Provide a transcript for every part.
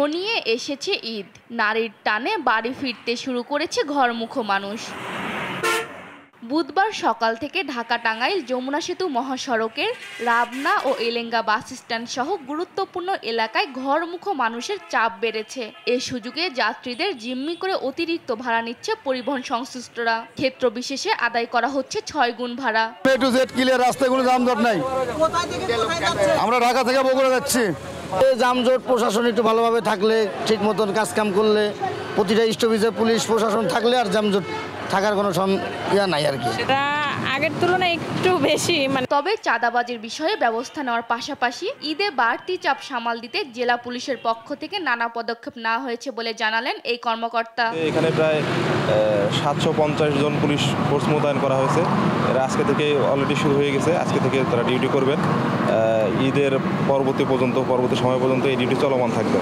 ঘনিয়ে এসেছে ঈদ, নারীর টানে বাড়ি ফিরতে শুরু করেছে ঘরমুখো মানুষ। বুধবার সকাল থেকে ঢাকা টাঙ্গাইল যমুনা সেতু মহাসড়কের রাবনা ও এলেঙ্গা বাস স্ট্যান্ড সহ গুরুত্বপূর্ণ এলাকায় ঘরমুখো মানুষের চাপ বেড়েছে। এ সুযোগে যাত্রীদের জিম্মি করে অতিরিক্ত ভাড়া নিচ্ছে পরিবহন সংশ্লিষ্টরা। ক্ষেত্র বিশেষে আদায় করা হচ্ছে 6 গুণ ভাড়া। A to Z ক্লিয়ার, রাস্তায় কোনো যানজট নাই। আমরা ঢাকা থেকে বগুড়া যাচ্ছি। এই যানজট প্রশাসন একটু ভালোভাবে থাকলে, ঠিক মতন কাজকাম করলে, প্রতিটা স্টপেজে পুলিশ প্রশাসন থাকলে আর যানজট থাকার কোনো নাই আর কি। সেটা আগের তুলনায় একটু বেশি। তবে চাঁদাবাজির বিষয়ে ব্যবস্থা নেওয়ার পাশাপাশি ঈদে বাড়তি চাপ সামাল দিতে জেলা পুলিশের পক্ষ থেকে নানা পদক্ষেপ নেওয়া হয়েছে বলে জানালেন এই কর্মকর্তা। এখানে প্রায় 750 জন পুলিশ ফোর্স মোতায়েন করা হয়েছে। এরা আজকে থেকে অলরেডি শুরু হয়ে গেছে। আজকে থেকে তারা ডিউটি করবেন। ঈদের পরবর্তী সময় পর্যন্ত এই ডিউটি চলমান থাকবে।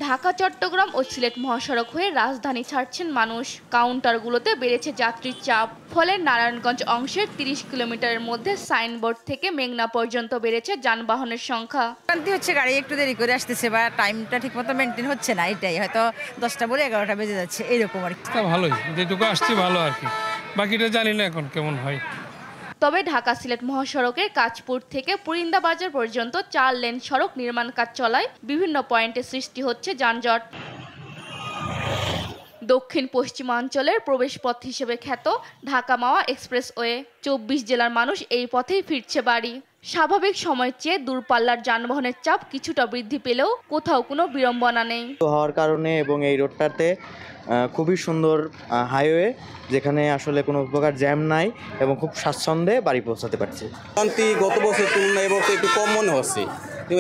ঢাকা চট্টগ্রাম ও সিলেট মহাসড়ক হয়ে রাজধানী ছাড়ছেন মানুষ। কাউন্টারগুলোতে বেড়েছে যাত্রীর চাপ। ফলে নারায়ণগঞ্জ অংশের 30 কিলোমিটারের মধ্যে সাইনবোর্ড থেকে মেঘনা পর্যন্ত বেড়েছে যানবাহনের সংখ্যা। ক্লান্তি হচ্ছে, গাড়ি একটু দেরি করে আসতেছে বা টাইমটা ঠিকমতো মেনটেন হচ্ছে না। এটাই হয়তো 10টা বলে 11টা বেজে যাচ্ছে, এরকম আর কি। ভালোই, যেটুকু আসছে ভালো আর কি, বাকিটা জানি না এখন কেমন হয়। তবে ঢাকা সিলেট মহাসড়কের কাঁচপুর থেকে পুরিন্দা বাজার পর্যন্ত 4 লেন সড়ক নির্মাণ কাজ চলায় বিভিন্ন পয়েন্টে সৃষ্টি হচ্ছে যানজট। দক্ষিণ পশ্চিমাঞ্চলের প্রবেশপথ হিসেবে খ্যাত ঢাকা মাওয়া এক্সপ্রেসওয়ে, 24 জেলার মানুষ এই পথেই ফিরছে বাড়ি। স্বাভাবিক সময়ের চেয়ে দূরপাল্লার যানবাহনের চাপ কিছুটা বৃদ্ধি পেলেও কোথাও কোনো বিড়ম্বনা নেই হওয়ার কারণে, এবং এই রোডটাতে খুবই সুন্দর হাইওয়ে, যেখানে আসলে কোনো প্রকার জ্যাম নাই এবং খুব স্বাচ্ছন্দ্যে বাড়ি পৌঁছাতে পারছি। শান্তি গত বছর তুলনায় এবছর একটু কম মনে হচ্ছে।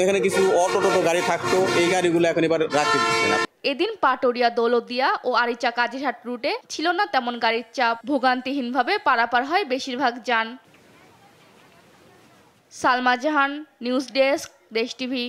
এখানে কিছু অটো গাড়ি থাকতো, এই গাড়িগুলো এখন এবার রাখতে দিচ্ছে না। এদিন পাটুরিয়া, দৌলতদিয়া ও আরিচা কাজিরহাট রুটে ছিল না তেমন গাড়ির চাপ। ভোগান্তিহীনভাবে পারাপার হয় বেশিরভাগ যান। সালমা জাহান, নিউজ ডেস্ক, দেশ টিভি।